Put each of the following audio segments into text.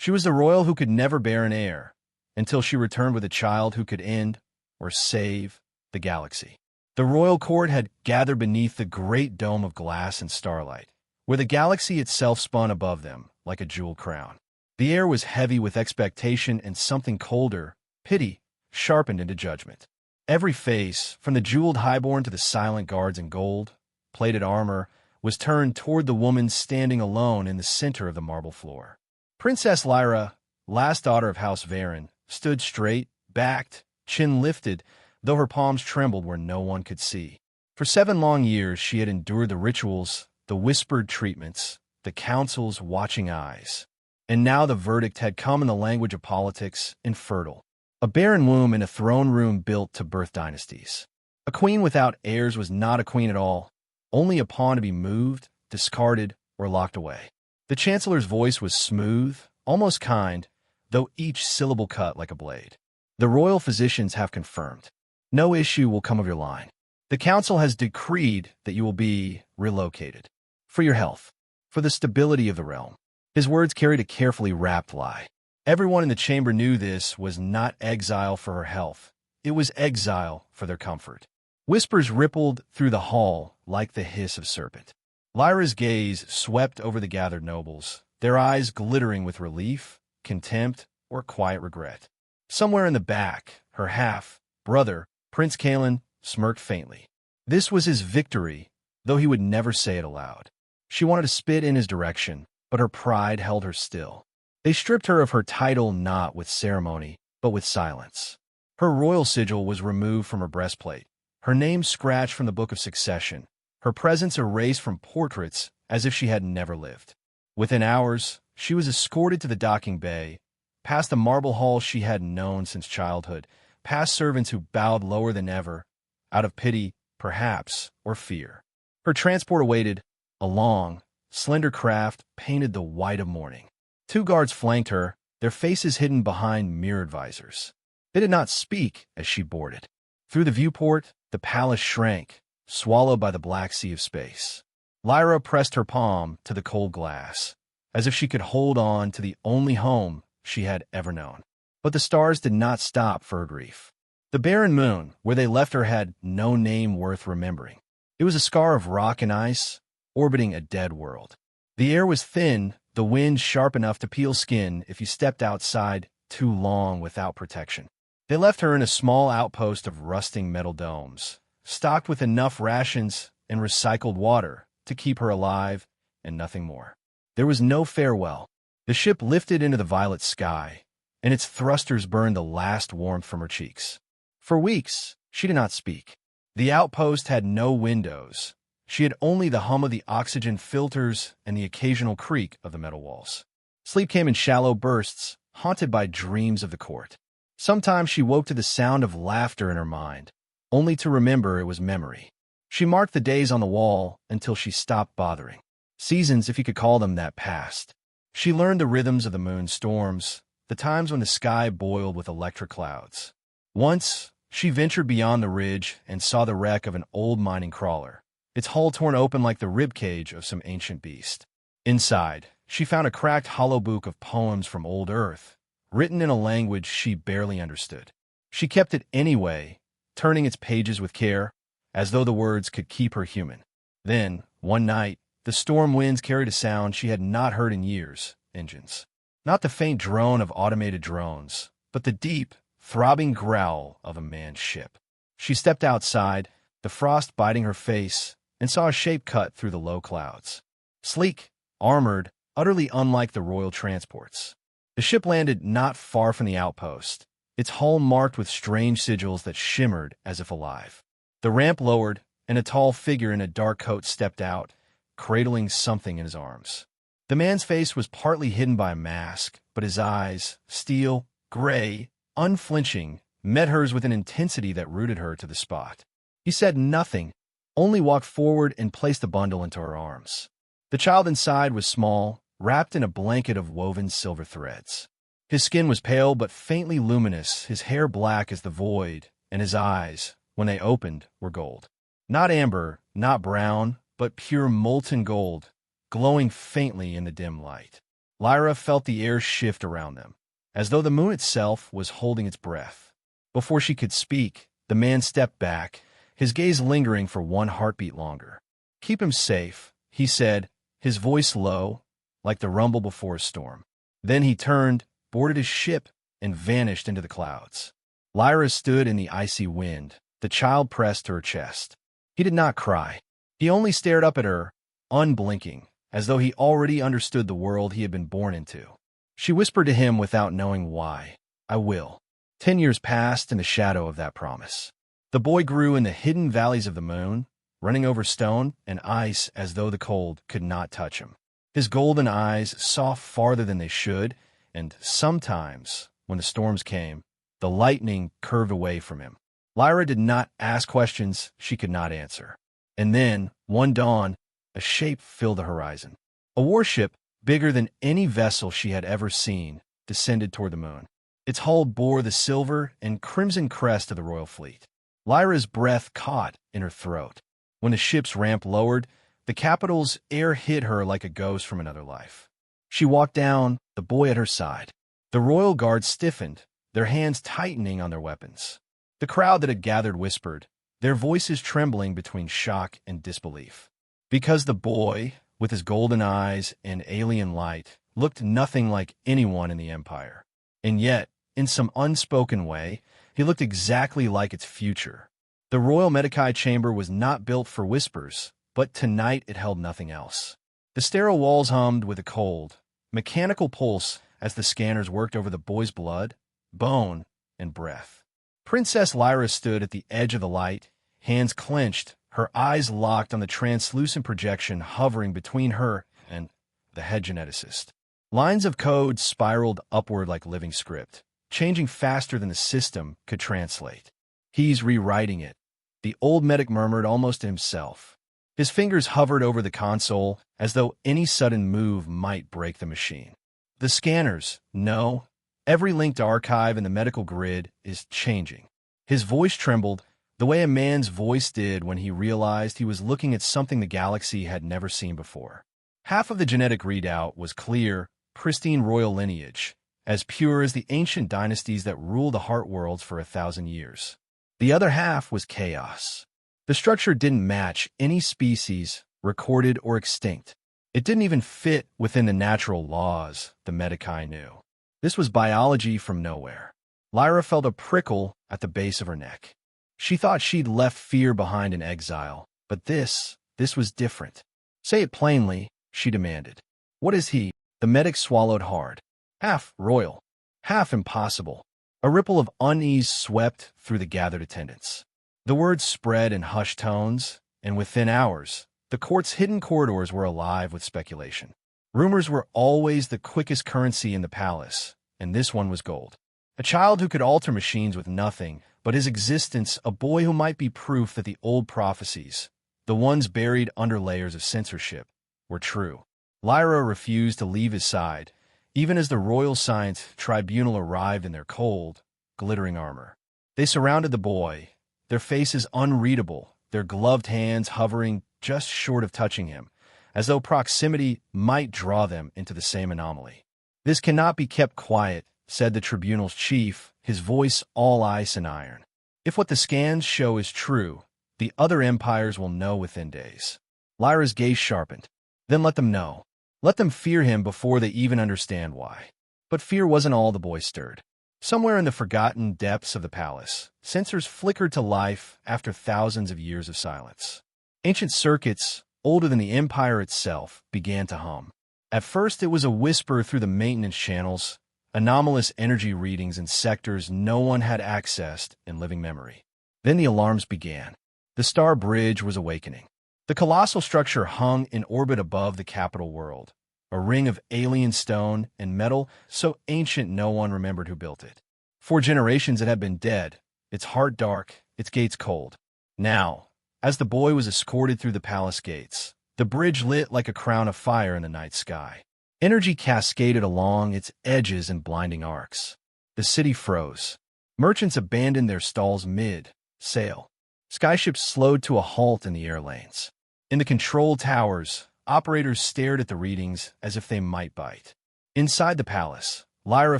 She was the royal who could never bear an heir, until she returned with a child who could end, or save, the galaxy. The royal court had gathered beneath the great dome of glass and starlight, where the galaxy itself spun above them like a jeweled crown. The air was heavy with expectation and something colder, pity, sharpened into judgment. Every face, from the jeweled highborn to the silent guards in gold, plated armor, was turned toward the woman standing alone in the center of the marble floor. Princess Lyra, last daughter of House Varen, stood straight, backed, chin lifted, though her palms trembled where no one could see. For 7 long years she had endured the rituals, the whispered treatments, the council's watching eyes. And now the verdict had come in the language of politics, infertile. A barren womb in a throne room built to birth dynasties. A queen without heirs was not a queen at all, only a pawn to be moved, discarded, or locked away. The chancellor's voice was smooth, almost kind, though each syllable cut like a blade. The royal physicians have confirmed. No issue will come of your line. The council has decreed that you will be relocated. For your health. For the stability of the realm. His words carried a carefully wrapped lie. Everyone in the chamber knew this was not exile for her health. It was exile for their comfort. Whispers rippled through the hall like the hiss of a serpent. Lyra's gaze swept over the gathered nobles, their eyes glittering with relief, contempt, or quiet regret. Somewhere in the back, her half-brother, Prince Kalen, smirked faintly. This was his victory, though he would never say it aloud. She wanted to spit in his direction, but her pride held her still. They stripped her of her title not with ceremony, but with silence. Her royal sigil was removed from her breastplate, her name scratched from the book of succession, her presence erased from portraits as if she had never lived. Within hours, she was escorted to the docking bay, past the marble hall she had known since childhood, past servants who bowed lower than ever, out of pity, perhaps, or fear. Her transport awaited, a long, slender craft painted the white of morning. 2 guards flanked her, their faces hidden behind mirrored visors. They did not speak as she boarded. Through the viewport, the palace shrank, swallowed by the black sea of space. Lyra pressed her palm to the cold glass, as if she could hold on to the only home she had ever known. But the stars did not stop for her grief. The barren moon, where they left her, had no name worth remembering. It was a scar of rock and ice, orbiting a dead world. The air was thin, the wind sharp enough to peel skin if you stepped outside too long without protection. They left her in a small outpost of rusting metal domes, stocked with enough rations and recycled water to keep her alive and nothing more. There was no farewell. The ship lifted into the violet sky, and its thrusters burned the last warmth from her cheeks. For weeks, she did not speak. The outpost had no windows. She had only the hum of the oxygen filters and the occasional creak of the metal walls. Sleep came in shallow bursts, haunted by dreams of the court. Sometimes she woke to the sound of laughter in her mind, only to remember it was memory. She marked the days on the wall until she stopped bothering. Seasons, if you could call them that, passed. She learned the rhythms of the moon's storms, the times when the sky boiled with electric clouds. Once, she ventured beyond the ridge and saw the wreck of an old mining crawler, its hull torn open like the ribcage of some ancient beast. Inside, she found a cracked hollow book of poems from old Earth, written in a language she barely understood. She kept it anyway, turning its pages with care, as though the words could keep her human. Then, one night, the storm winds carried a sound she had not heard in years: engines. Not the faint drone of automated drones, but the deep, throbbing growl of a manned ship. She stepped outside, the frost biting her face, and saw a shape cut through the low clouds. Sleek, armored, utterly unlike the royal transports. The ship landed not far from the outpost, its hull marked with strange sigils that shimmered as if alive. The ramp lowered, and a tall figure in a dark coat stepped out, cradling something in his arms. The man's face was partly hidden by a mask, but his eyes, steel, gray, unflinching, met hers with an intensity that rooted her to the spot. He said nothing, only walked forward and placed the bundle into her arms. The child inside was small, wrapped in a blanket of woven silver threads. His skin was pale but faintly luminous, his hair black as the void, and his eyes, when they opened, were gold. Not amber, not brown, but pure molten gold, glowing faintly in the dim light. Lyra felt the air shift around them, as though the moon itself was holding its breath. Before she could speak, the man stepped back, his gaze lingering for one heartbeat longer. "Keep him safe," he said, his voice low, like the rumble before a storm. Then he turned, boarded his ship, and vanished into the clouds. Lyra stood in the icy wind, the child pressed to her chest. He did not cry. He only stared up at her, unblinking, as though he already understood the world he had been born into. She whispered to him without knowing why, "I will." 10 years passed in the shadow of that promise. The boy grew in the hidden valleys of the moon, running over stone and ice as though the cold could not touch him. His golden eyes saw farther than they should, and sometimes, when the storms came, the lightning curved away from him. Lyra did not ask questions she could not answer. And then, one dawn, a shape filled the horizon. A warship, bigger than any vessel she had ever seen, descended toward the moon. Its hull bore the silver and crimson crest of the royal fleet. Lyra's breath caught in her throat. When the ship's ramp lowered, the capital's air hit her like a ghost from another life. She walked down, the boy at her side. The royal guard stiffened, their hands tightening on their weapons. The crowd that had gathered whispered, their voices trembling between shock and disbelief. Because the boy, with his golden eyes and alien light, looked nothing like anyone in the Empire. And yet, in some unspoken way, he looked exactly like its future. The royal Medici chamber was not built for whispers, but tonight it held nothing else. The sterile walls hummed with a cold, mechanical pulse as the scanners worked over the boy's blood, bone, and breath. Princess Lyra stood at the edge of the light, hands clenched, her eyes locked on the translucent projection hovering between her and the head geneticist. Lines of code spiraled upward like living script, changing faster than the system could translate. "He's rewriting it," the old medic murmured almost to himself. His fingers hovered over the console as though any sudden move might break the machine. The scanners, no. Every linked archive in the medical grid is changing. His voice trembled, the way a man's voice did when he realized he was looking at something the galaxy had never seen before. Half of the genetic readout was clear, pristine royal lineage, as pure as the ancient dynasties that ruled the heart worlds for 1,000 years. The other half was chaos. The structure didn't match any species, recorded or extinct. It didn't even fit within the natural laws the Medici knew. This was biology from nowhere. Lyra felt a prickle at the base of her neck. She thought she'd left fear behind in exile, but this was different. "Say it plainly," she demanded. "What is he?" The medic swallowed hard. "Half royal, half impossible." A ripple of unease swept through the gathered attendants. The words spread in hushed tones, and within hours, the court's hidden corridors were alive with speculation. Rumors were always the quickest currency in the palace, and this one was gold. A child who could alter machines with nothing but his existence, a boy who might be proof that the old prophecies, the ones buried under layers of censorship, were true. Lyra refused to leave his side, even as the Royal Science Tribunal arrived in their cold, glittering armor. They surrounded the boy, their faces unreadable, their gloved hands hovering just short of touching him, as though proximity might draw them into the same anomaly. "This cannot be kept quiet," said the tribunal's chief, his voice all ice and iron. "If what the scans show is true, the other empires will know within days." Lyra's gaze sharpened. "Then let them know. Let them fear him before they even understand why." But fear wasn't all the boy stirred. Somewhere in the forgotten depths of the palace, sensors flickered to life after thousands of years of silence. Ancient circuits, older than the empire itself, began to hum. At first it was a whisper through the maintenance channels, anomalous energy readings in sectors no one had accessed in living memory. Then the alarms began. The Star Bridge was awakening. The colossal structure hung in orbit above the capital world, a ring of alien stone and metal so ancient no one remembered who built it. For generations it had been dead, its heart dark, its gates cold. Now, as the boy was escorted through the palace gates, the bridge lit like a crown of fire in the night sky. Energy cascaded along its edges in blinding arcs. The city froze. Merchants abandoned their stalls mid-sail. Skyships slowed to a halt in the air lanes. In the control towers, operators stared at the readings as if they might bite. Inside the palace, Lyra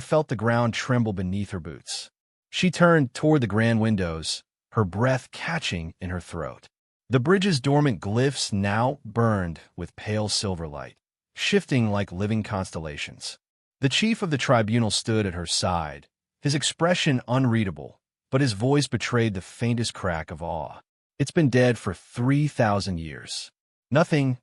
felt the ground tremble beneath her boots. She turned toward the grand windows, her breath catching in her throat. The bridge's dormant glyphs now burned with pale silver light, shifting like living constellations. The chief of the tribunal stood at her side, his expression unreadable, but his voice betrayed the faintest crack of awe. It's been dead for 3,000 years. Nothing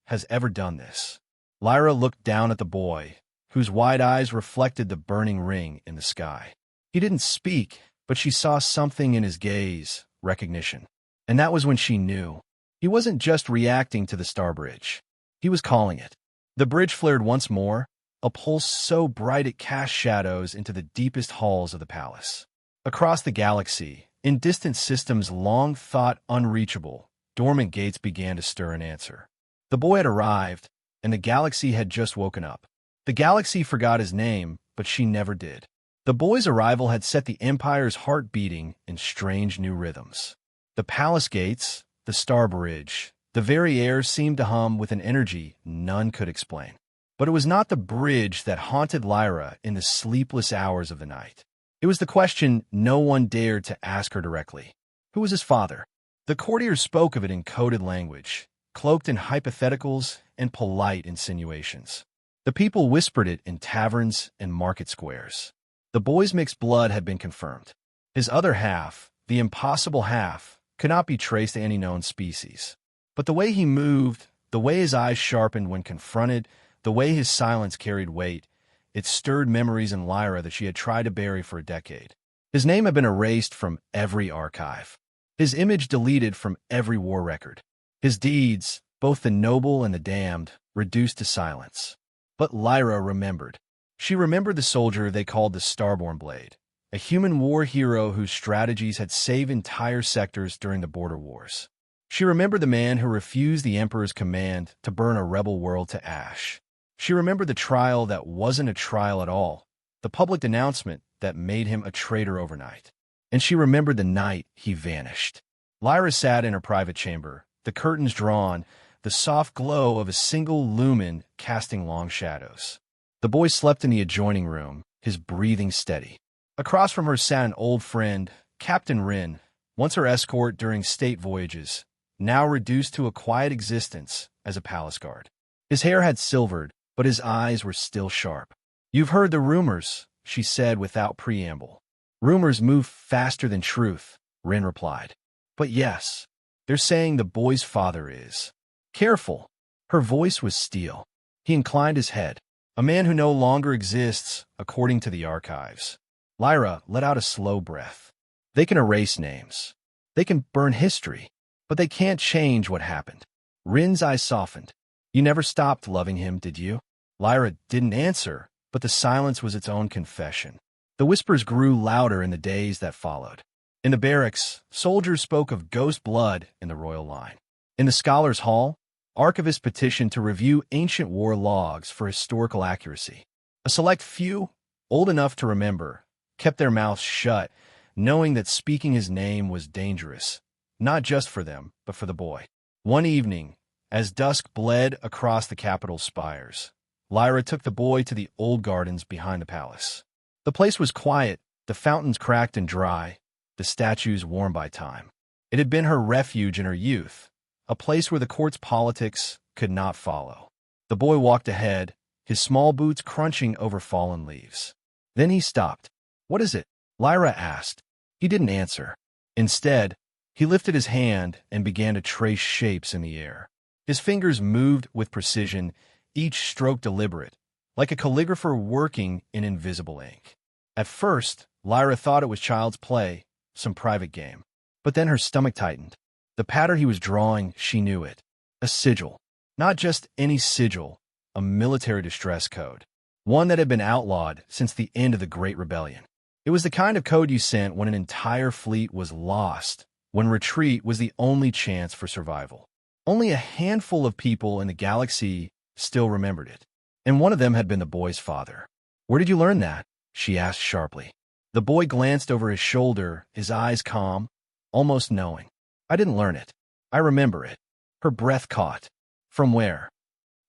has ever done this. Lyra looked down at the boy, whose wide eyes reflected the burning ring in the sky. He didn't speak, but she saw something in his gaze, recognition. And that was when she knew. He wasn't just reacting to the star bridge. He was calling it. The bridge flared once more, a pulse so bright it cast shadows into the deepest halls of the palace. Across the galaxy, in distant systems long thought unreachable, dormant gates began to stir in answer. The boy had arrived, and the galaxy had just woken up. The galaxy forgot his name, but she never did. The boy's arrival had set the Empire's heart beating in strange new rhythms. The palace gates, the star bridge, the very air seemed to hum with an energy none could explain. But it was not the bridge that haunted Lyra in the sleepless hours of the night. It was the question no one dared to ask her directly. Who was his father? The courtiers spoke of it in coded language, cloaked in hypotheticals and polite insinuations. The people whispered it in taverns and market squares. The boy's mixed blood had been confirmed. His other half, the impossible half, could not be traced to any known species. But the way he moved, the way his eyes sharpened when confronted, the way his silence carried weight, it stirred memories in Lyra that she had tried to bury for a decade. His name had been erased from every archive. His image deleted from every war record. His deeds, both the noble and the damned, reduced to silence. But Lyra remembered. She remembered the soldier they called the Starborn Blade, a human war hero whose strategies had saved entire sectors during the border wars. She remembered the man who refused the Emperor's command to burn a rebel world to ash. She remembered the trial that wasn't a trial at all, the public denouncement that made him a traitor overnight. And she remembered the night he vanished. Lyra sat in her private chamber, the curtains drawn, the soft glow of a single lumen casting long shadows. The boy slept in the adjoining room, his breathing steady. Across from her sat an old friend, Captain Rin, once her escort during state voyages, now reduced to a quiet existence as a palace guard. His hair had silvered, but his eyes were still sharp. "You've heard the rumors," she said without preamble. "Rumors move faster than truth," Rin replied. "But yes, they're saying the boy's father is." "Careful." Her voice was steel. He inclined his head. "A man who no longer exists, according to the archives." Lyra let out a slow breath. "They can erase names. They can burn history, but they can't change what happened." Rin's eyes softened. "You never stopped loving him, did you?" Lyra didn't answer, but the silence was its own confession. The whispers grew louder in the days that followed. In the barracks, soldiers spoke of ghost blood in the royal line. In the scholars' hall, archivists petitioned to review ancient war logs for historical accuracy. A select few, old enough to remember, kept their mouths shut, knowing that speaking his name was dangerous, not just for them, but for the boy. One evening, as dusk bled across the capital's spires, Lyra took the boy to the old gardens behind the palace. The place was quiet, the fountains cracked and dry, the statues worn by time. It had been her refuge in her youth, a place where the court's politics could not follow. The boy walked ahead, his small boots crunching over fallen leaves. Then he stopped. "What is it?" Lyra asked. He didn't answer. Instead, he lifted his hand and began to trace shapes in the air. His fingers moved with precision, each stroke deliberate, like a calligrapher working in invisible ink. At first, Lyra thought it was child's play, some private game. But then her stomach tightened. The pattern he was drawing, she knew it. A sigil. Not just any sigil, a military distress code. One that had been outlawed since the end of the Great Rebellion. It was the kind of code you sent when an entire fleet was lost, when retreat was the only chance for survival. Only a handful of people in the galaxy still remembered it. And one of them had been the boy's father. "Where did you learn that?" she asked sharply. The boy glanced over his shoulder, his eyes calm, almost knowing. "I didn't learn it. I remember it." Her breath caught. "From where?"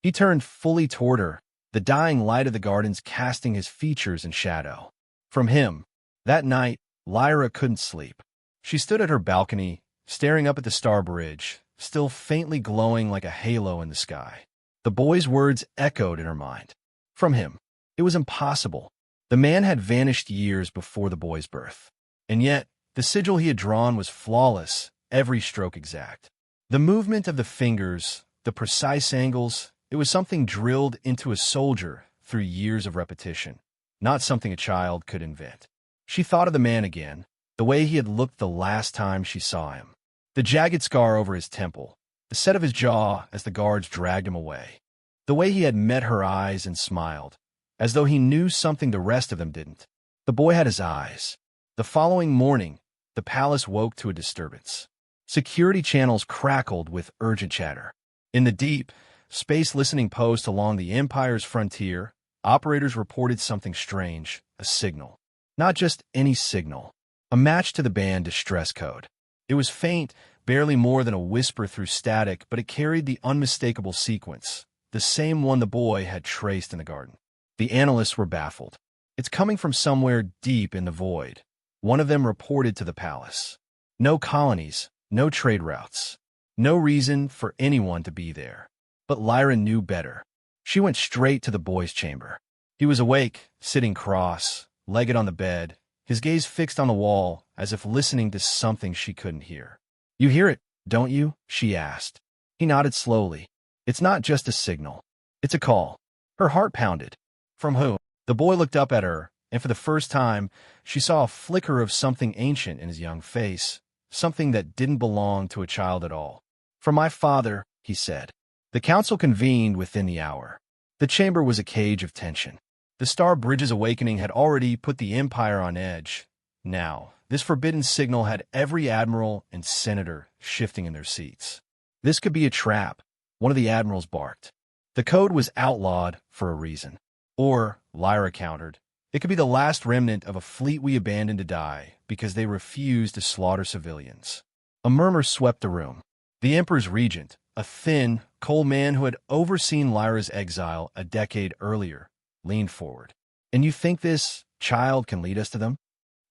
He turned fully toward her, the dying light of the gardens casting his features in shadow. From him, that night, Lyra couldn't sleep. She stood at her balcony, staring up at the star bridge, still faintly glowing like a halo in the sky. The boy's words echoed in her mind. From him. It was impossible. The man had vanished years before the boy's birth. And yet, the sigil he had drawn was flawless, every stroke exact. The movement of the fingers, the precise angles, it was something drilled into a soldier through years of repetition, not something a child could invent. She thought of the man again, the way he had looked the last time she saw him. The jagged scar over his temple, the set of his jaw as the guards dragged him away. The way he had met her eyes and smiled, as though he knew something the rest of them didn't. The boy had his eyes. The following morning, the palace woke to a disturbance. Security channels crackled with urgent chatter. In the deep, space listening post along the Empire's frontier, operators reported something strange, a signal. Not just any signal. A match to the band distress code. It was faint, barely more than a whisper through static, but it carried the unmistakable sequence, the same one the boy had traced in the garden. The analysts were baffled. It's coming from somewhere deep in the void. One of them reported to the palace. No colonies, no trade routes, no reason for anyone to be there. But Lyra knew better. She went straight to the boy's chamber. He was awake, sitting cross-legged on the bed, his gaze fixed on the wall, as if listening to something she couldn't hear. "You hear it, don't you?" she asked. He nodded slowly. "It's not just a signal. It's a call." Her heart pounded. From who? The boy looked up at her, and for the first time, she saw a flicker of something ancient in his young face, something that didn't belong to a child at all. "From my father," he said. The council convened within the hour. The chamber was a cage of tension. The Star Bridge's awakening had already put the Empire on edge. Now, this forbidden signal had every admiral and senator shifting in their seats. This could be a trap, one of the admirals barked. The code was outlawed for a reason. Or, Lyra countered, it could be the last remnant of a fleet we abandoned to die because they refused to slaughter civilians. A murmur swept the room. The Emperor's regent, a thin, cold man who had overseen Lyra's exile a decade earlier, leaned forward. "And you think this child can lead us to them?"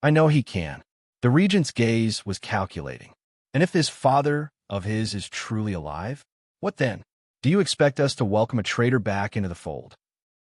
"I know he can." The regent's gaze was calculating. "And if this father of his is truly alive, what then? Do you expect us to welcome a traitor back into the fold?"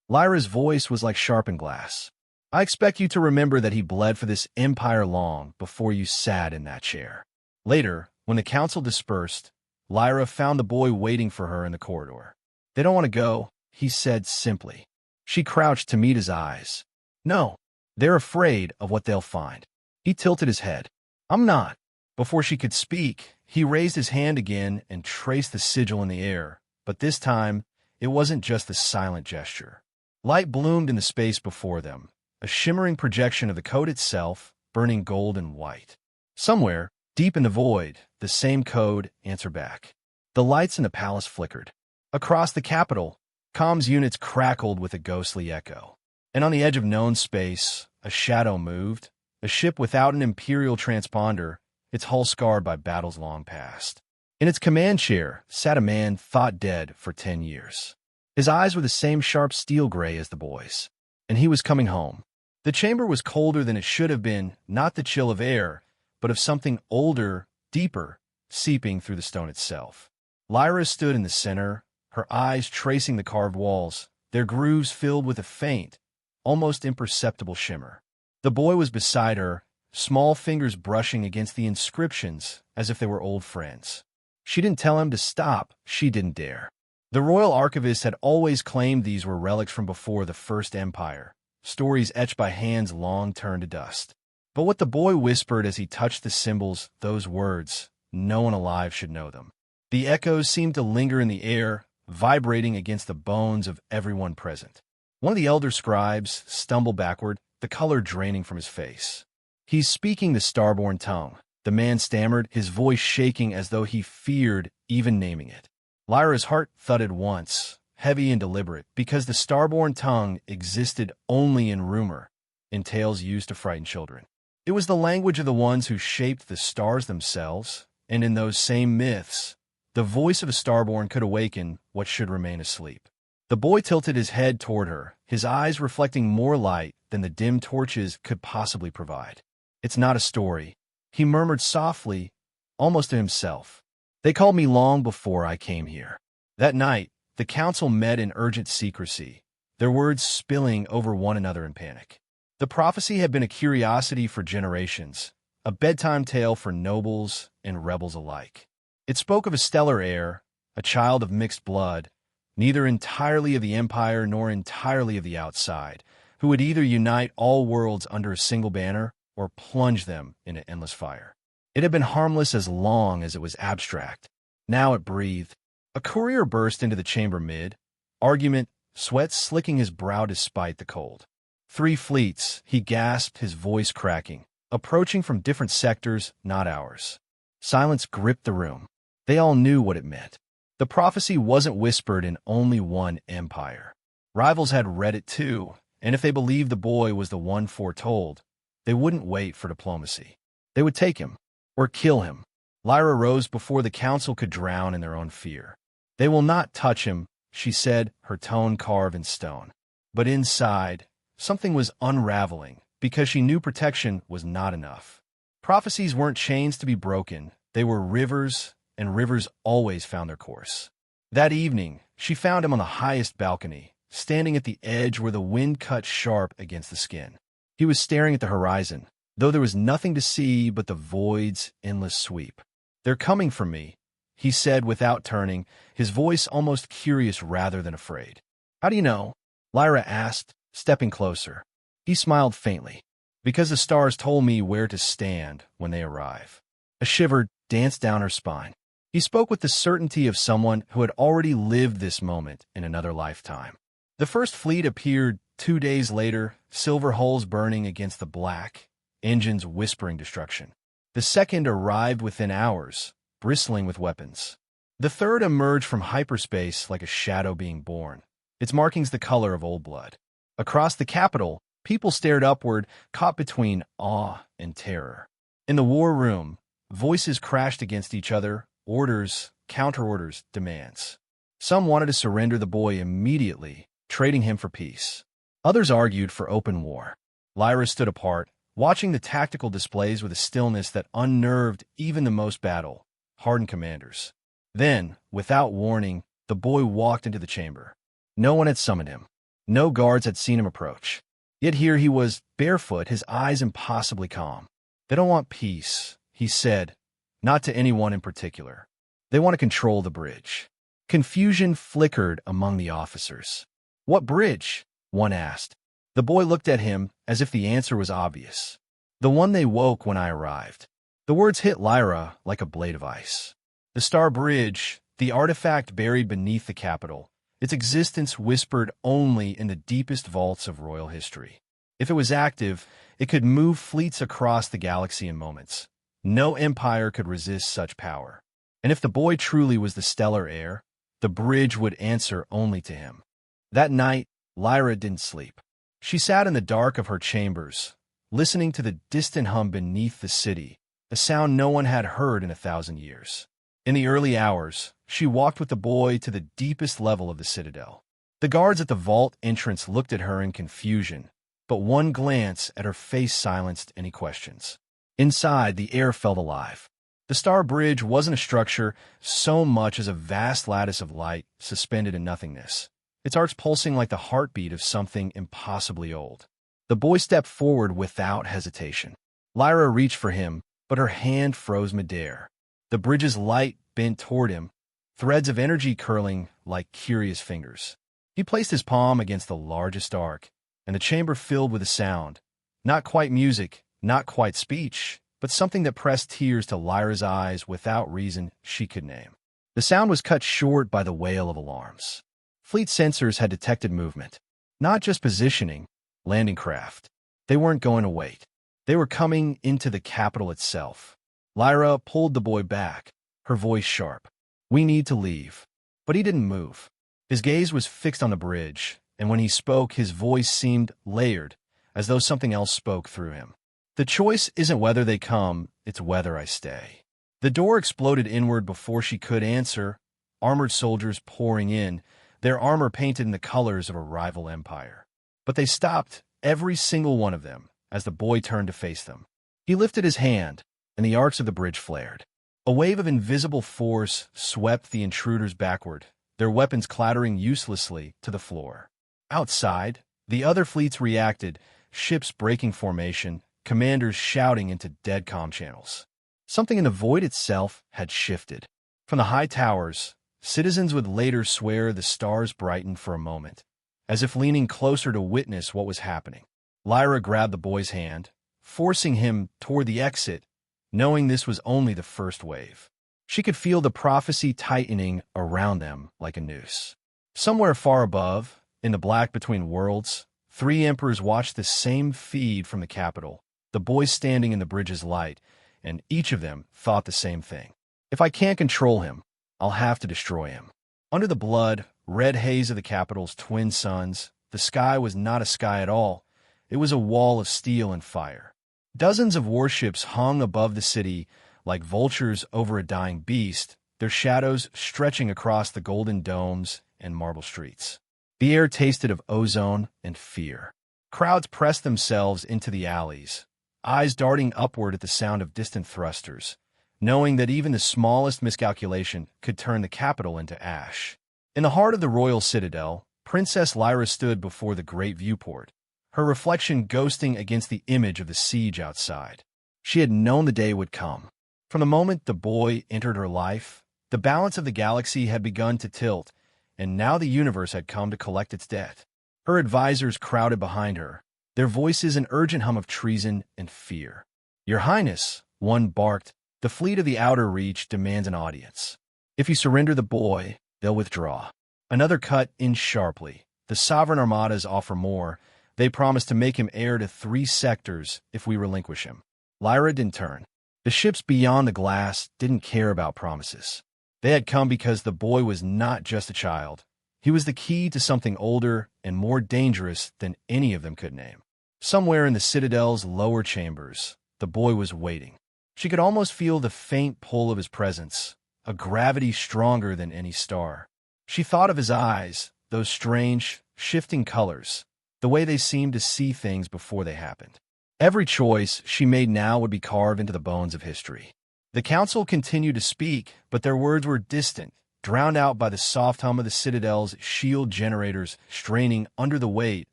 Lyra's voice was like sharpened glass. "I expect you to remember that he bled for this empire long before you sat in that chair." Later, when the council dispersed, Lyra found the boy waiting for her in the corridor. "They don't want to go," he said simply. She crouched to meet his eyes. "No, they're afraid of what they'll find." He tilted his head. "I'm not." Before she could speak, he raised his hand again and traced the sigil in the air, but this time, it wasn't just a silent gesture. Light bloomed in the space before them, a shimmering projection of the code itself, burning gold and white. Somewhere, deep in the void, the same code answered back. The lights in the palace flickered. Across the capital, comms units crackled with a ghostly echo. And on the edge of known space, a shadow moved, a ship without an imperial transponder, its hull scarred by battles long past. In its command chair sat a man thought dead for 10 years. His eyes were the same sharp steel gray as the boy's, and he was coming home. The chamber was colder than it should have been, not the chill of air, but of something older, deeper, seeping through the stone itself. Lyra stood in the center, her eyes tracing the carved walls, their grooves filled with a faint, almost imperceptible shimmer. The boy was beside her, small fingers brushing against the inscriptions as if they were old friends. She didn't tell him to stop, she didn't dare. The royal archivist had always claimed these were relics from before the First Empire, stories etched by hands long turned to dust. But what the boy whispered as he touched the symbols, those words, no one alive should know them. The echoes seemed to linger in the air, vibrating against the bones of everyone present. One of the elder scribes stumbled backward, the color draining from his face. "He's speaking the Starborn tongue," the man stammered, his voice shaking as though he feared even naming it. Lyra's heart thudded once, heavy and deliberate, because the Starborn tongue existed only in rumor, in tales used to frighten children. It was the language of the ones who shaped the stars themselves, and in those same myths, the voice of a Starborn could awaken what should remain asleep. The boy tilted his head toward her, his eyes reflecting more light than the dim torches could possibly provide. "It's not a story," he murmured softly, almost to himself. "They called me long before I came here." That night, the council met in urgent secrecy, their words spilling over one another in panic. The prophecy had been a curiosity for generations, a bedtime tale for nobles and rebels alike. It spoke of a stellar heir, a child of mixed blood, neither entirely of the empire nor entirely of the outside, who would either unite all worlds under a single banner or plunge them into endless fire. It had been harmless as long as it was abstract. Now it breathed. A courier burst into the chamber mid-argument, sweat slicking his brow despite the cold. "3 fleets," he gasped, his voice cracking, "approaching from different sectors, not ours." Silence gripped the room. They all knew what it meant. The prophecy wasn't whispered in only one empire. Rivals had read it too, and if they believed the boy was the one foretold, they wouldn't wait for diplomacy. They would take him, or kill him. Lyra rose before the council could drown in their own fear. "They will not touch him," she said, her tone carved in stone. But inside, something was unraveling, because she knew protection was not enough. Prophecies weren't chains to be broken, they were rivers, and rivers always found their course. That evening, she found him on the highest balcony, standing at the edge where the wind cut sharp against the skin. He was staring at the horizon, though there was nothing to see but the void's endless sweep. "They're coming for me," he said without turning, his voice almost curious rather than afraid. "How do you know?" Lyra asked, stepping closer. He smiled faintly. "Because the stars told me where to stand when they arrive." A shiver danced down her spine. He spoke with the certainty of someone who had already lived this moment in another lifetime. The first fleet appeared 2 days later, silver hulls burning against the black, engines whispering destruction. The second arrived within hours, bristling with weapons. The third emerged from hyperspace like a shadow being born, its markings the color of old blood. Across the capital, people stared upward, caught between awe and terror. In the war room, voices crashed against each other, orders, counterorders, demands. Some wanted to surrender the boy immediately, trading him for peace. Others argued for open war. Lyra stood apart, watching the tactical displays with a stillness that unnerved even the most battle-hardened commanders. Then, without warning, the boy walked into the chamber. No one had summoned him. No guards had seen him approach. Yet here he was, barefoot, his eyes impossibly calm. "They don't want peace," he said, not to anyone in particular. "They want to control the bridge." Confusion flickered among the officers. "What bridge?" one asked. The boy looked at him as if the answer was obvious. "The one they woke when I arrived." The words hit Lyra like a blade of ice. The Star Bridge, the artifact buried beneath the capital, its existence whispered only in the deepest vaults of royal history. If it was active, it could move fleets across the galaxy in moments. No empire could resist such power. And if the boy truly was the stellar heir, the bridge would answer only to him. That night, Lyra didn't sleep. She sat in the dark of her chambers, listening to the distant hum beneath the city, a sound no one had heard in 1,000 years. In the early hours, she walked with the boy to the deepest level of the citadel. The guards at the vault entrance looked at her in confusion, but one glance at her face silenced any questions. Inside, the air felt alive. The Star Bridge wasn't a structure so much as a vast lattice of light suspended in nothingness, its arcs pulsing like the heartbeat of something impossibly old. The boy stepped forward without hesitation. Lyra reached for him, but her hand froze midair. The bridge's light bent toward him, threads of energy curling like curious fingers. He placed his palm against the largest arc, and the chamber filled with a sound. Not quite music, not quite speech, but something that pressed tears to Lyra's eyes without reason she could name. The sound was cut short by the wail of alarms. Fleet sensors had detected movement. Not just positioning, landing craft. They weren't going to wait. They were coming into the capital itself. Lyra pulled the boy back, her voice sharp. "We need to leave." But he didn't move. His gaze was fixed on the bridge, and when he spoke, his voice seemed layered, as though something else spoke through him. "The choice isn't whether they come, it's whether I stay." The door exploded inward before she could answer, armored soldiers pouring in, their armor painted in the colors of a rival empire. But they stopped, every single one of them, as the boy turned to face them. He lifted his hand, and the arcs of the bridge flared. A wave of invisible force swept the intruders backward, their weapons clattering uselessly to the floor. Outside, the other fleets reacted, ships breaking formation, commanders shouting into dead comm channels. Something in the void itself had shifted. From the high towers, citizens would later swear the stars brightened for a moment, as if leaning closer to witness what was happening. Lyra grabbed the boy's hand, forcing him toward the exit, knowing this was only the first wave. She could feel the prophecy tightening around them like a noose. Somewhere far above, in the black between worlds, three emperors watched the same feed from the capital, the boy standing in the bridge's light, and each of them thought the same thing. If I can't control him, I'll have to destroy him. Under the blood, red haze of the capital's twin suns, the sky was not a sky at all. It was a wall of steel and fire. Dozens of warships hung above the city like vultures over a dying beast, their shadows stretching across the golden domes and marble streets. The air tasted of ozone and fear. Crowds pressed themselves into the alleys, eyes darting upward at the sound of distant thrusters, knowing that even the smallest miscalculation could turn the capital into ash. In the heart of the royal citadel, Princess Lyra stood before the great viewport, her reflection ghosting against the image of the siege outside. She had known the day would come. From the moment the boy entered her life, the balance of the galaxy had begun to tilt, and now the universe had come to collect its debt. Her advisors crowded behind her, their voices an urgent hum of treason and fear. "Your Highness," one barked, "the fleet of the Outer Reach demands an audience. If you surrender the boy, they'll withdraw." Another cut in sharply. "The sovereign armadas offer more. They promise to make him heir to 3 sectors if we relinquish him." Lyra didn't turn. The ships beyond the glass didn't care about promises. They had come because the boy was not just a child. He was the key to something older and more dangerous than any of them could name. Somewhere in the Citadel's lower chambers, the boy was waiting. She could almost feel the faint pull of his presence, a gravity stronger than any star. She thought of his eyes, those strange, shifting colors, the way they seemed to see things before they happened. Every choice she made now would be carved into the bones of history. The council continued to speak, but their words were distant, drowned out by the soft hum of the Citadel's shield generators straining under the weight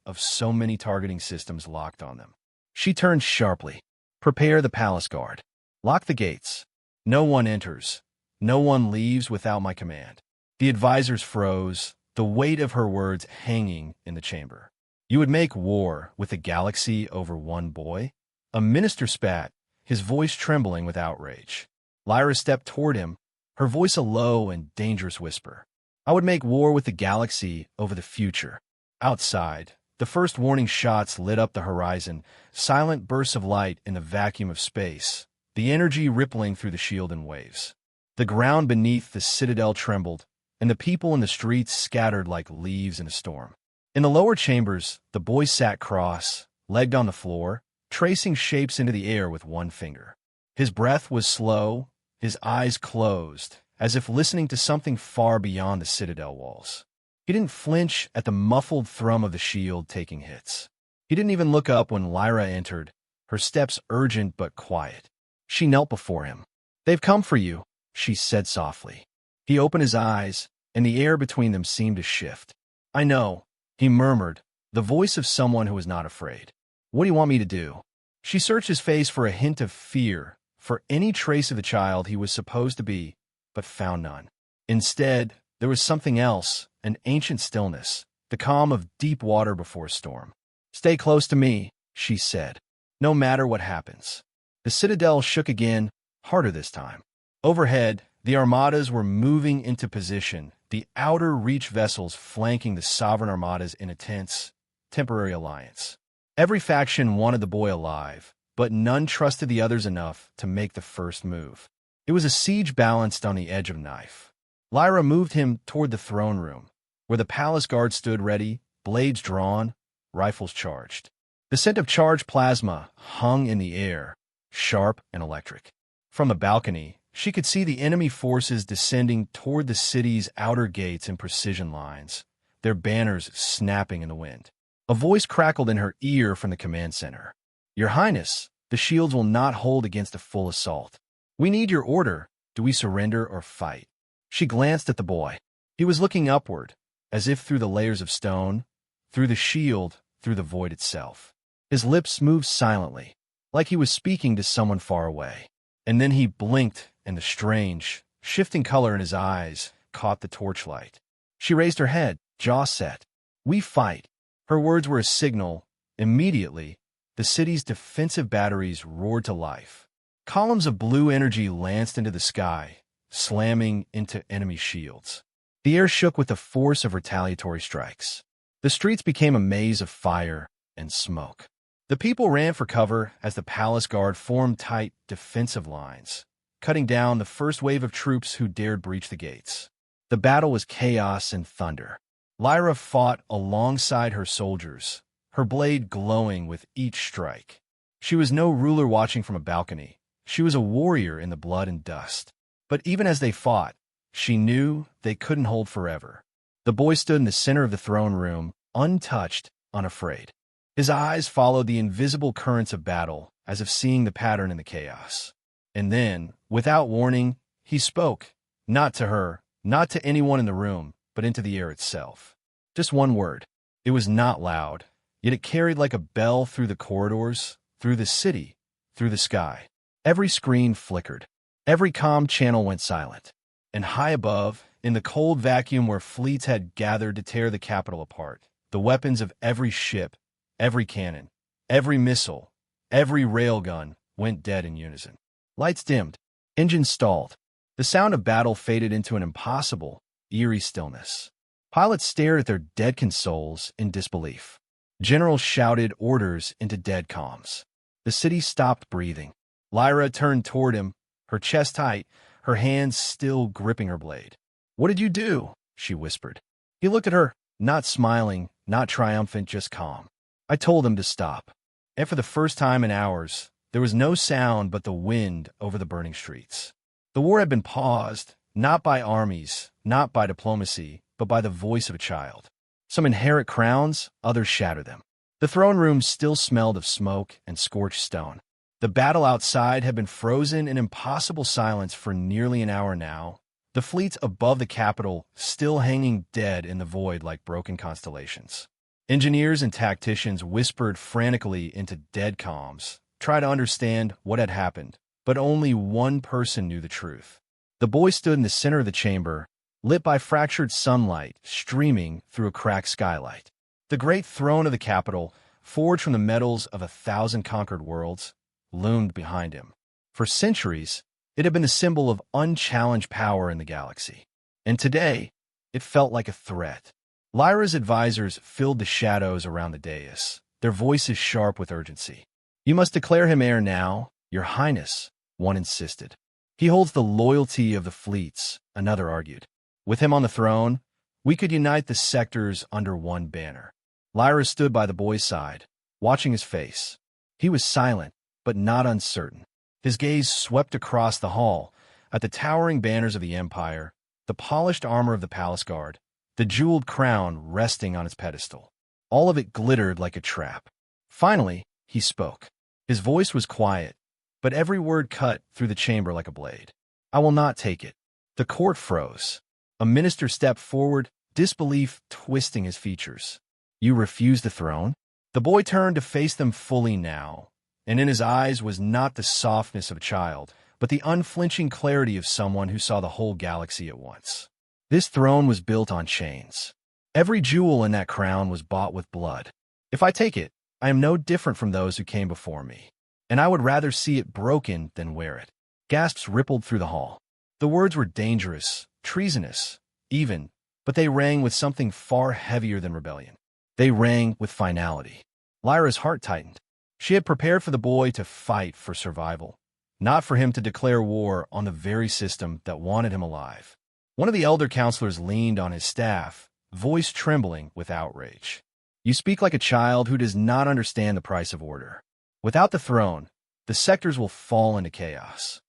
of so many targeting systems locked on them. She turned sharply. "Prepare the palace guard. Lock the gates. No one enters. No one leaves without my command." The advisors froze, the weight of her words hanging in the chamber. "You would make war with the galaxy over one boy?" A minister spat, his voice trembling with outrage. Lyra stepped toward him, her voice a low and dangerous whisper. "I would make war with the galaxy over the future." Outside, the first warning shots lit up the horizon, silent bursts of light in the vacuum of space, the energy rippling through the shield in waves. The ground beneath the citadel trembled, and the people in the streets scattered like leaves in a storm. In the lower chambers, the boy sat cross-legged on the floor, tracing shapes into the air with one finger. His breath was slow, his eyes closed, as if listening to something far beyond the citadel walls. He didn't flinch at the muffled thrum of the shield taking hits. He didn't even look up when Lyra entered, her steps urgent but quiet. She knelt before him. "They've come for you," she said softly. He opened his eyes, and the air between them seemed to shift. "I know," he murmured, the voice of someone who was not afraid. "What do you want me to do?" She searched his face for a hint of fear, for any trace of the child he was supposed to be, but found none. Instead, there was something else, an ancient stillness, the calm of deep water before a storm. "Stay close to me," she said, "no matter what happens." The citadel shook again, harder this time. Overhead, the armadas were moving into position, the outer reach vessels flanking the sovereign armadas in a tense, temporary alliance. Every faction wanted the boy alive, but none trusted the others enough to make the first move. It was a siege balanced on the edge of a knife. Lyra moved him toward the throne room, where the palace guard stood ready, blades drawn, rifles charged. The scent of charged plasma hung in the air, sharp and electric. From the balcony, she could see the enemy forces descending toward the city's outer gates in precision lines, their banners snapping in the wind. A voice crackled in her ear from the command center. "Your Highness, the shields will not hold against a full assault. We need your order. Do we surrender or fight?" She glanced at the boy. He was looking upward, as if through the layers of stone, through the shield, through the void itself. His lips moved silently, like he was speaking to someone far away. And then he blinked, and the strange, shifting color in his eyes caught the torchlight. She raised her head, jaw set. "We fight." Her words were a signal. Immediately, the city's defensive batteries roared to life. Columns of blue energy lanced into the sky, slamming into enemy shields. The air shook with the force of retaliatory strikes. The streets became a maze of fire and smoke. The people ran for cover as the palace guard formed tight, defensive lines, cutting down the first wave of troops who dared breach the gates. The battle was chaos and thunder. Lyra fought alongside her soldiers, her blade glowing with each strike. She was no ruler watching from a balcony. She was a warrior in the blood and dust. But even as they fought, she knew they couldn't hold forever. The boy stood in the center of the throne room, untouched, unafraid. His eyes followed the invisible currents of battle, as if seeing the pattern in the chaos. And then, without warning, he spoke, not to her, not to anyone in the room, but into the air itself. Just one word. It was not loud, yet it carried like a bell through the corridors, through the city, through the sky. Every screen flickered. Every comm channel went silent. And high above, in the cold vacuum where fleets had gathered to tear the capital apart, the weapons of every ship, every cannon, every missile, every railgun went dead in unison. Lights dimmed. Engines stalled. The sound of battle faded into an impossible, eerie stillness. Pilots stared at their dead consoles in disbelief. Generals shouted orders into dead comms. The city stopped breathing. Lyra turned toward him, her chest tight, her hands still gripping her blade. "What did you do?" she whispered. He looked at her, not smiling, not triumphant, just calm. "I told them to stop." And for the first time in hours, there was no sound but the wind over the burning streets. The war had been paused, not by armies, not by diplomacy, but by the voice of a child. Some inherit crowns, others shatter them. The throne room still smelled of smoke and scorched stone. The battle outside had been frozen in impossible silence for nearly an hour now, the fleets above the capital still hanging dead in the void like broken constellations. Engineers and tacticians whispered frantically into dead comms, trying to understand what had happened, but only one person knew the truth. The boy stood in the center of the chamber, lit by fractured sunlight streaming through a cracked skylight. The great throne of the capital, forged from the metals of 1,000 conquered worlds, loomed behind him. For centuries, it had been a symbol of unchallenged power in the galaxy. And today, it felt like a threat. Lyra's advisors filled the shadows around the dais, their voices sharp with urgency. "You must declare him heir now, Your Highness," one insisted. "He holds the loyalty of the fleets," another argued. "With him on the throne, we could unite the sectors under one banner." Lyra stood by the boy's side, watching his face. He was silent, but not uncertain. His gaze swept across the hall, at the towering banners of the Empire, the polished armor of the palace guard, the jeweled crown resting on its pedestal. All of it glittered like a trap. Finally, he spoke. His voice was quiet, but every word cut through the chamber like a blade. "I will not take it." The court froze. A minister stepped forward, disbelief twisting his features. "You refuse the throne?" The boy turned to face them fully now, and in his eyes was not the softness of a child, but the unflinching clarity of someone who saw the whole galaxy at once. This throne was built on chains. Every jewel in that crown was bought with blood. If I take it, I am no different from those who came before me, and I would rather see it broken than wear it. Gasps rippled through the hall. The words were dangerous, treasonous, even, but they rang with something far heavier than rebellion. They rang with finality. Lyra's heart tightened. She had prepared for the boy to fight for survival, not for him to declare war on the very system that wanted him alive. One of the elder counselors leaned on his staff, voice trembling with outrage. "You speak like a child who does not understand the price of order. Without the throne, the sectors will fall into chaos."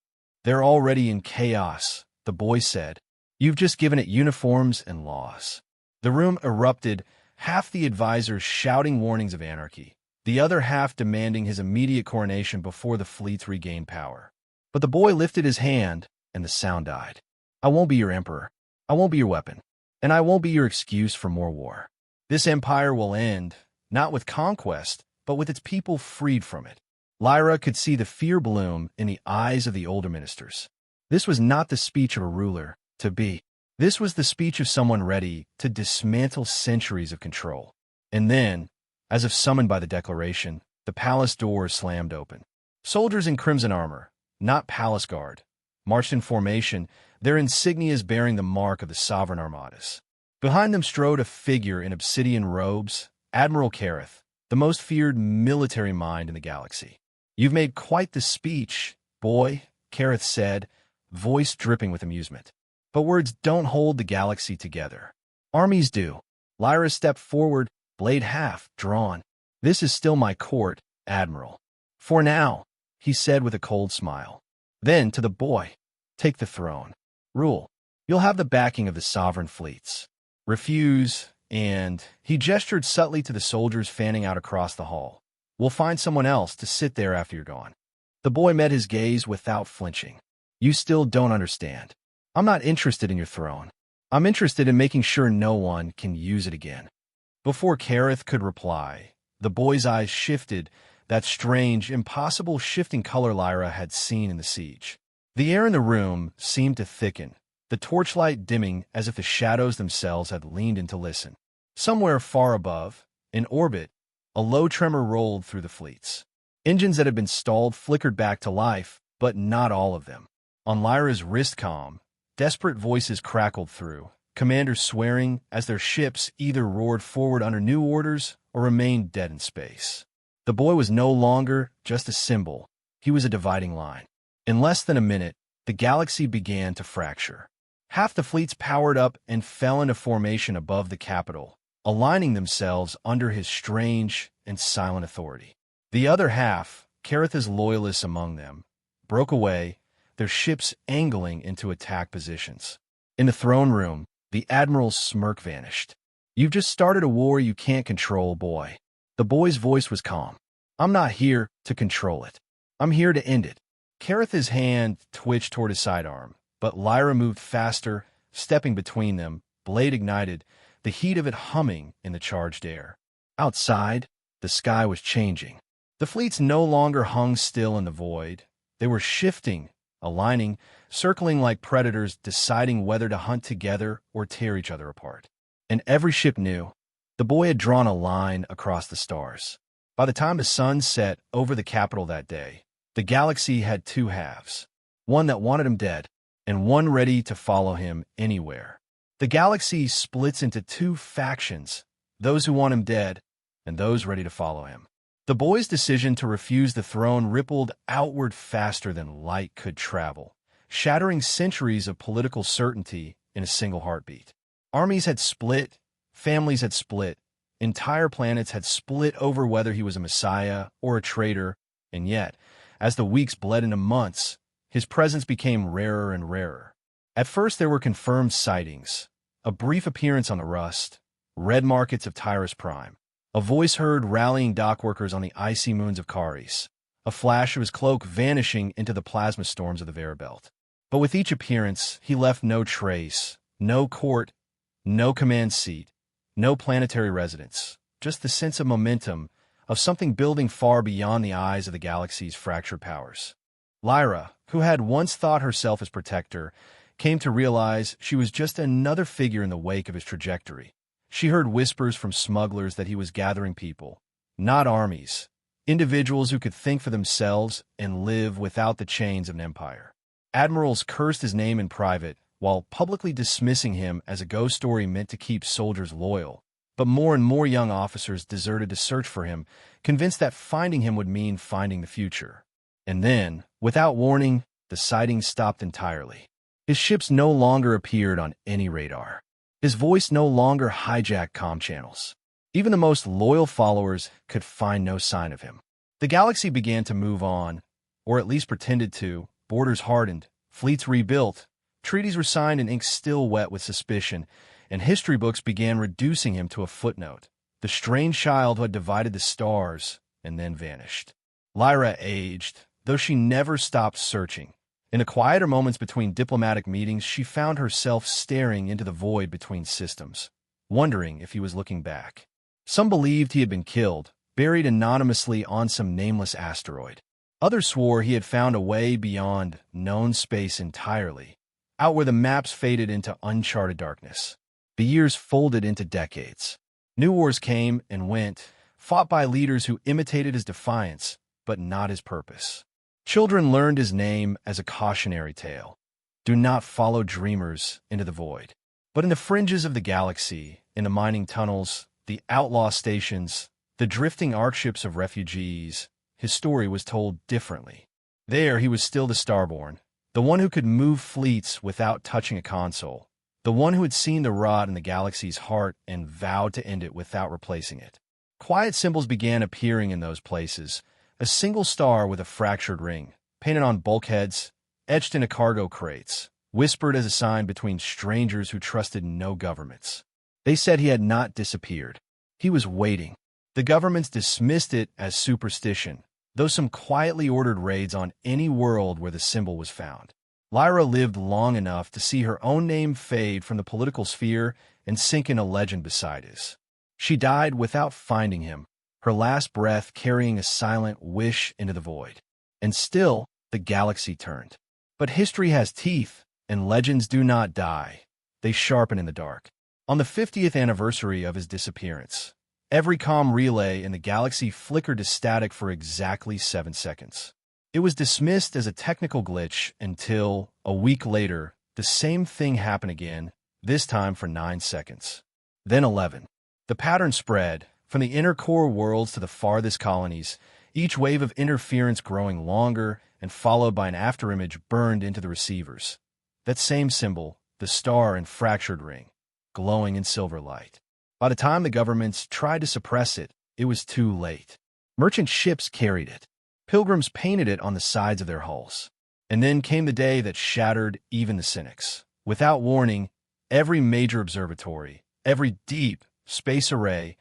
"They're already in chaos," the boy said. "You've just given it uniforms and laws." The room erupted, half the advisors shouting warnings of anarchy, the other half demanding his immediate coronation before the fleets regained power. But the boy lifted his hand, and the sound died. I won't be your emperor. I won't be your weapon. And I won't be your excuse for more war. This empire will end, not with conquest, but with its people freed from it. Lyra could see the fear bloom in the eyes of the older ministers. This was not the speech of a ruler, to be. This was the speech of someone ready to dismantle centuries of control. And then, as if summoned by the declaration, the palace doors slammed open. Soldiers in crimson armor, not palace guard, marched in formation, their insignias bearing the mark of the sovereign armadas. Behind them strode a figure in obsidian robes, Admiral Kareth, the most feared military mind in the galaxy. You've made quite the speech, boy, Kareth said, voice dripping with amusement. But words don't hold the galaxy together. Armies do. Lyra stepped forward, blade half drawn. This is still my court, Admiral. For now, he said with a cold smile. Then, to the boy, take the throne. Rule. You'll have the backing of the sovereign fleets. Refuse, and he gestured subtly to the soldiers fanning out across the hall. We'll find someone else to sit there after you're gone. The boy met his gaze without flinching. You still don't understand. I'm not interested in your throne. I'm interested in making sure no one can use it again. Before Kareth could reply, the boy's eyes shifted, that strange, impossible shifting color Lyra had seen in the siege. The air in the room seemed to thicken, the torchlight dimming as if the shadows themselves had leaned in to listen. Somewhere far above, in orbit, a low tremor rolled through the fleets. Engines that had been stalled flickered back to life, but not all of them. On Lyra's wrist comm, desperate voices crackled through, commanders swearing as their ships either roared forward under new orders or remained dead in space. The boy was no longer just a symbol, he was a dividing line. In less than a minute, the galaxy began to fracture. Half the fleets powered up and fell into formation above the capital, aligning themselves under his strange and silent authority. The other half, Kareth's loyalists among them, broke away, their ships angling into attack positions. In the throne room, the admiral's smirk vanished. You've just started a war you can't control, boy. The boy's voice was calm. I'm not here to control it. I'm here to end it. Kareth's hand twitched toward his sidearm, but Lyra moved faster, stepping between them, blade ignited, the heat of it humming in the charged air. Outside, the sky was changing. The fleets no longer hung still in the void. They were shifting, aligning, circling like predators, deciding whether to hunt together or tear each other apart. And every ship knew. The boy had drawn a line across the stars. By the time the sun set over the capital that day, the galaxy had two halves, one that wanted him dead, and one ready to follow him anywhere. The galaxy splits into two factions, those who want him dead, and those ready to follow him. The boy's decision to refuse the throne rippled outward faster than light could travel, shattering centuries of political certainty in a single heartbeat. Armies had split, families had split, entire planets had split over whether he was a messiah or a traitor, and yet, as the weeks bled into months, his presence became rarer and rarer. At first there were confirmed sightings, a brief appearance on the Rust, red markets of Tyrus Prime, a voice heard rallying dockworkers on the icy moons of Caris, a flash of his cloak vanishing into the plasma storms of the Verabelt. But with each appearance, he left no trace, no court, no command seat, no planetary residence, just the sense of momentum, of something building far beyond the eyes of the galaxy's fractured powers. Lyra, who had once thought herself his protector, came to realize she was just another figure in the wake of his trajectory. She heard whispers from smugglers that he was gathering people, not armies, individuals who could think for themselves and live without the chains of an empire. Admirals cursed his name in private, while publicly dismissing him as a ghost story meant to keep soldiers loyal. But more and more young officers deserted to search for him, convinced that finding him would mean finding the future. And then, without warning, the sightings stopped entirely. His ships no longer appeared on any radar. His voice no longer hijacked comm channels. Even the most loyal followers could find no sign of him. The galaxy began to move on, or at least pretended to. Borders hardened, fleets rebuilt, treaties were signed and ink still wet with suspicion, and history books began reducing him to a footnote, the strange child who had divided the stars and then vanished. Lyra aged, though she never stopped searching. In the quieter moments between diplomatic meetings, she found herself staring into the void between systems, wondering if he was looking back. Some believed he had been killed, buried anonymously on some nameless asteroid. Others swore he had found a way beyond known space entirely, out where the maps faded into uncharted darkness. The years folded into decades. New wars came and went, fought by leaders who imitated his defiance, but not his purpose. Children learned his name as a cautionary tale. Do not follow dreamers into the void. But in the fringes of the galaxy, in the mining tunnels, the outlaw stations, the drifting arcships of refugees, his story was told differently. There he was still the Starborn, the one who could move fleets without touching a console, the one who had seen the rot in the galaxy's heart and vowed to end it without replacing it. Quiet symbols began appearing in those places, a single star with a fractured ring, painted on bulkheads, etched into cargo crates, whispered as a sign between strangers who trusted no governments. They said he had not disappeared. He was waiting. The governments dismissed it as superstition, though some quietly ordered raids on any world where the symbol was found. Lyra lived long enough to see her own name fade from the political sphere and sink in a legend beside his. She died without finding him, her last breath carrying a silent wish into the void. And still, the galaxy turned. But history has teeth, and legends do not die. They sharpen in the dark. On the 50th anniversary of his disappearance, every comm relay in the galaxy flickered to static for exactly 7 seconds. It was dismissed as a technical glitch until, a week later, the same thing happened again, this time for 9 seconds. Then 11. The pattern spread, from the inner core worlds to the farthest colonies, each wave of interference growing longer and followed by an afterimage burned into the receivers. That same symbol, the star and fractured ring, glowing in silver light. By the time the governments tried to suppress it, it was too late. Merchant ships carried it. Pilgrims painted it on the sides of their hulls. And then came the day that shattered even the cynics. Without warning, every major observatory, every deep space array,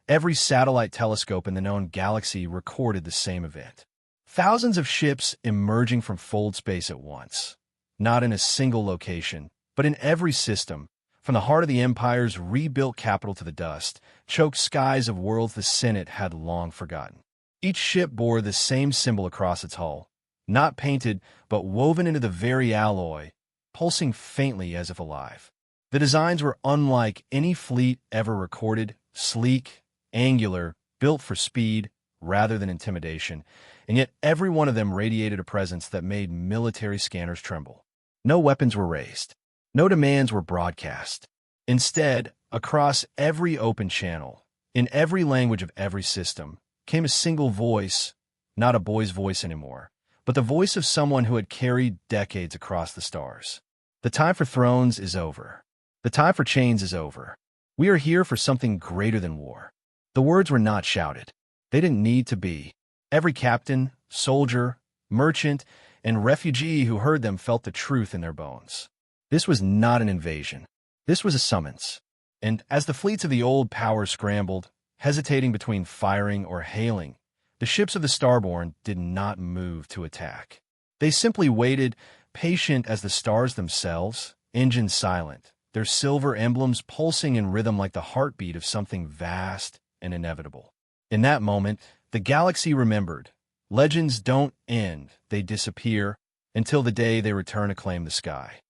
every satellite telescope in the known galaxy recorded the same event. Thousands of ships emerging from fold space at once. Not in a single location, but in every system, from the heart of the Empire's rebuilt capital to the dust, choked skies of worlds the Senate had long forgotten. Each ship bore the same symbol across its hull, not painted, but woven into the very alloy, pulsing faintly as if alive. The designs were unlike any fleet ever recorded, sleek, angular, built for speed rather than intimidation, and yet every one of them radiated a presence that made military scanners tremble. No weapons were raised. No demands were broadcast. Instead, across every open channel, in every language of every system, came a single voice, not a boy's voice anymore, but the voice of someone who had carried decades across the stars. The time for thrones is over. The time for chains is over. We are here for something greater than war. The words were not shouted. They didn't need to be. Every captain, soldier, merchant, and refugee who heard them felt the truth in their bones. This was not an invasion. This was a summons. And as the fleets of the old power scrambled, hesitating between firing or hailing, the ships of the Starborn did not move to attack. They simply waited, patient as the stars themselves, engines silent, their silver emblems pulsing in rhythm like the heartbeat of something vast and inevitable. In that moment, the galaxy remembered. Legends don't end, they disappear, until the day they return to claim the sky.